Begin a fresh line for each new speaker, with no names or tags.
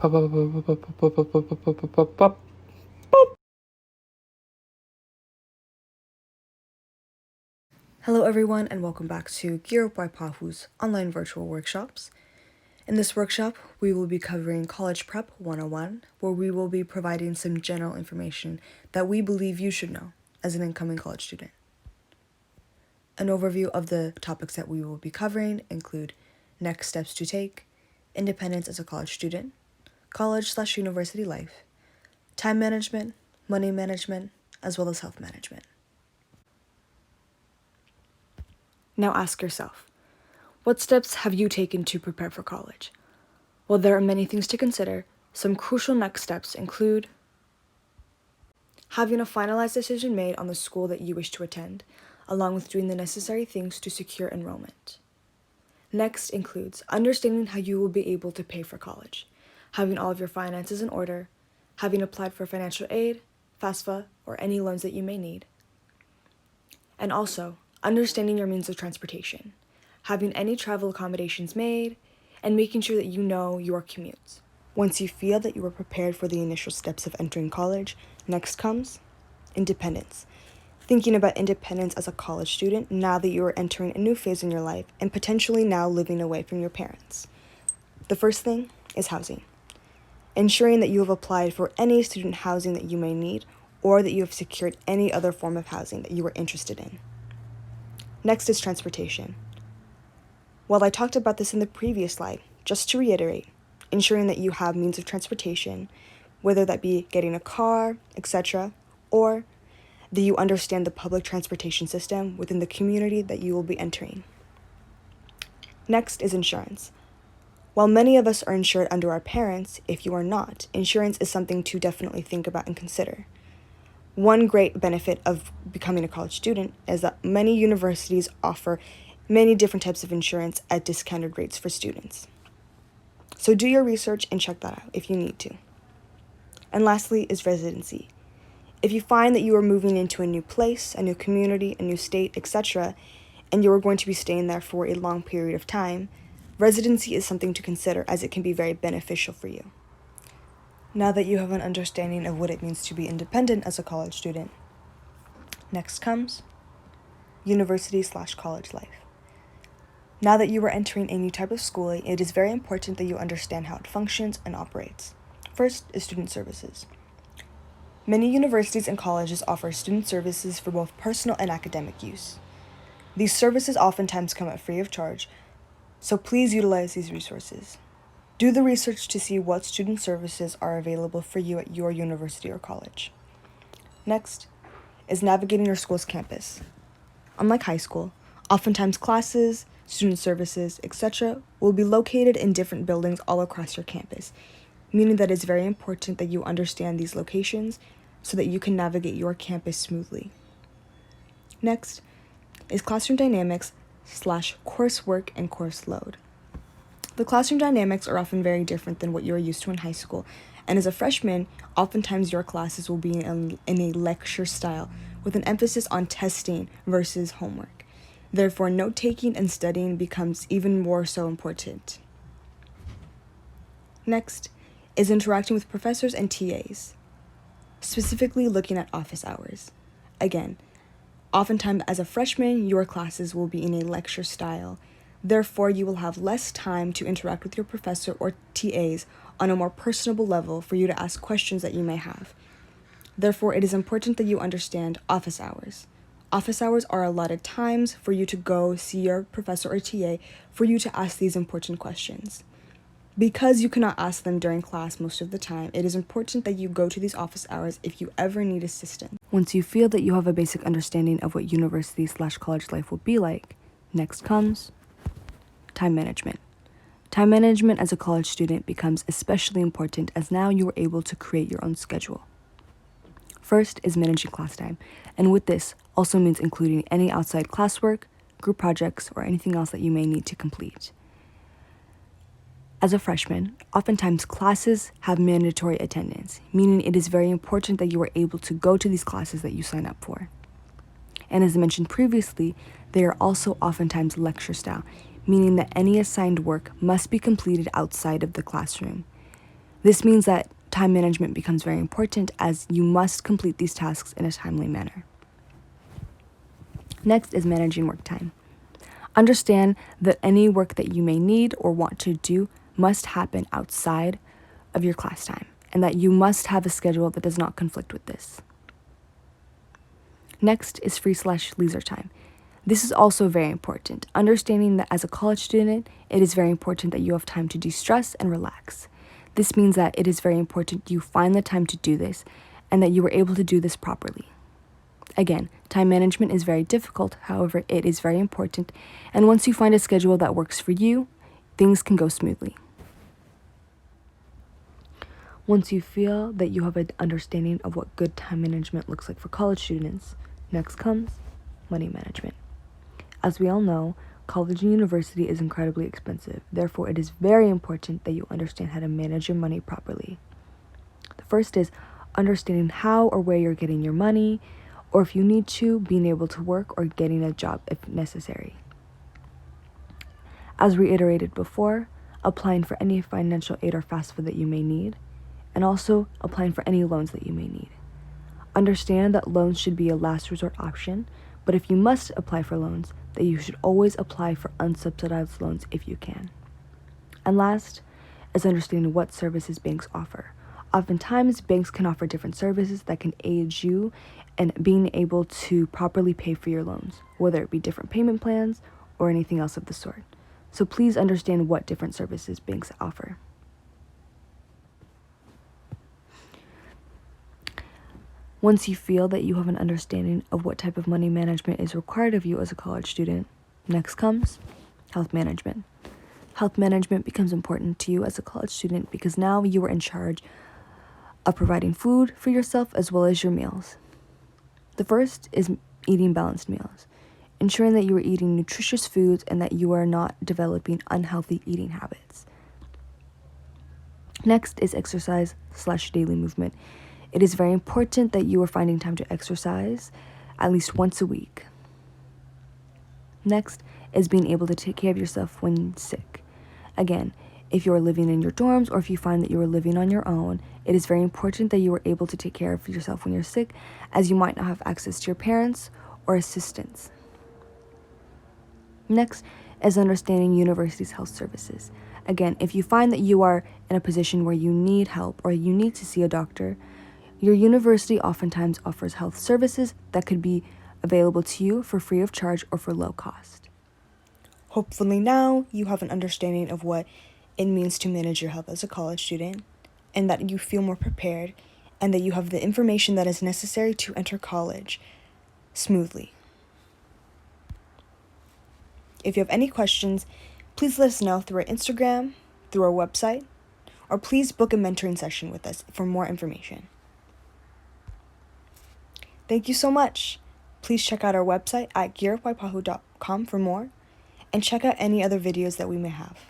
Hello everyone and welcome back to Gear Up by Pahu's online virtual workshops. In this workshop, we will be covering College Prep 101, where we will be providing some general information that we believe you should know as an incoming college student. An overview of the topics that we will be covering include next steps to take, independence as a college student, college/university life, time management, money management, as well as health management. Now ask yourself, what steps have you taken to prepare for college? Well, there are many things to consider. Some crucial next steps include having a finalized decision made on the school that you wish to attend, along with doing the necessary things to secure enrollment. Next includes understanding how you will be able to pay for college, having all of your finances in order, having applied for financial aid, FAFSA, or any loans that you may need, and also understanding your means of transportation, having any travel accommodations made, and making sure that you know your commutes. Once you feel that you are prepared for the initial steps of entering college, next comes independence. Thinking about independence as a college student now that you are entering a new phase in your life and potentially now living away from your parents. The first thing is housing. Ensuring that you have applied for any student housing that you may need or that you have secured any other form of housing that you are interested in. Next is transportation. While I talked about this in the previous slide, just to reiterate, ensuring that you have means of transportation, whether that be getting a car, etc., or that you understand the public transportation system within the community that you will be entering. Next is insurance. While many of us are insured under our parents, if you are not, insurance is something to definitely think about and consider. One great benefit of becoming a college student is that many universities offer many different types of insurance at discounted rates for students. So do your research and check that out if you need to. And lastly is residency. If you find that you are moving into a new place, a new community, a new state, etc., and you are going to be staying there for a long period of time, residency is something to consider as it can be very beneficial for you. Now that you have an understanding of what it means to be independent as a college student, next comes university/college life. Now that you are entering a new type of schooling, it is very important that you understand how it functions and operates. First is student services. Many universities and colleges offer student services for both personal and academic use. These services oftentimes come at free of charge, so please utilize these resources. Do the research to see what student services are available for you at your university or college. Next is navigating your school's campus. Unlike high school, oftentimes classes, student services, etc. will be located in different buildings all across your campus, meaning that it's very important that you understand these locations so that you can navigate your campus smoothly. Next is classroom dynamics / coursework and course load. The classroom dynamics are often very different than what you are used to in high school, and as a freshman, oftentimes your classes will be in a lecture style with an emphasis on testing versus homework. Therefore, note-taking and studying becomes even more so important. Next is interacting with professors and TAs, specifically looking at office hours. Again, oftentimes as a freshman, your classes will be in a lecture style. Therefore, you will have less time to interact with your professor or TAs on a more personable level for you to ask questions that you may have. Therefore, it is important that you understand office hours. Office hours are allotted times for you to go see your professor or TA for you to ask these important questions. Because you cannot ask them during class most of the time, it is important that you go to these office hours if you ever need assistance. Once you feel that you have a basic understanding of what university/college life will be like, next comes time management. Time management as a college student becomes especially important as now you are able to create your own schedule. First is managing class time, and with this also means including any outside classwork, group projects, or anything else that you may need to complete. As a freshman, oftentimes classes have mandatory attendance, meaning it is very important that you are able to go to these classes that you sign up for. And as I mentioned previously, they are also oftentimes lecture style, meaning that any assigned work must be completed outside of the classroom. This means that time management becomes very important as you must complete these tasks in a timely manner. Next is managing work time. Understand that any work that you may need or want to do must happen outside of your class time, and that you must have a schedule that does not conflict with this. Next is free/leisure time. This is also very important, understanding that as a college student, it is very important that you have time to de-stress and relax. This means that it is very important you find the time to do this and that you are able to do this properly. Again, time management is very difficult, however, it is very important, and once you find a schedule that works for you, things can go smoothly. Once you feel that you have an understanding of what good time management looks like for college students, next comes money management. As we all know, college and university is incredibly expensive. Therefore, it is very important that you understand how to manage your money properly. The first is understanding how or where you're getting your money, or if you need to, being able to work or getting a job if necessary. As reiterated before, applying for any financial aid or FAFSA that you may need, and also applying for any loans that you may need. Understand that loans should be a last resort option, but if you must apply for loans, that you should always apply for unsubsidized loans if you can. And last is understanding what services banks offer. Oftentimes, banks can offer different services that can aid you in being able to properly pay for your loans, whether it be different payment plans or anything else of the sort. So please understand what different services banks offer. Once you feel that you have an understanding of what type of money management is required of you as a college student, next comes health management. Health management becomes important to you as a college student because now you are in charge of providing food for yourself as well as your meals. The first is eating balanced meals, ensuring that you are eating nutritious foods and that you are not developing unhealthy eating habits. Next is exercise/daily movement. It is very important that you are finding time to exercise at least once a week. Next is being able to take care of yourself when sick. Again, if you are living in your dorms or if you find that you are living on your own, it is very important that you are able to take care of yourself when you're sick, as you might not have access to your parents or assistants. Next is understanding university's health services. Again, if you find that you are in a position where you need help or you need to see a doctor, your university oftentimes offers health services that could be available to you for free of charge or for low cost. Hopefully now you have an understanding of what it means to manage your health as a college student, and that you feel more prepared, and that you have the information that is necessary to enter college smoothly. If you have any questions, please let us know through our Instagram, through our website, or please book a mentoring session with us for more information. Thank you so much. Please check out our website at gearupwaipahu.com for more, and check out any other videos that we may have.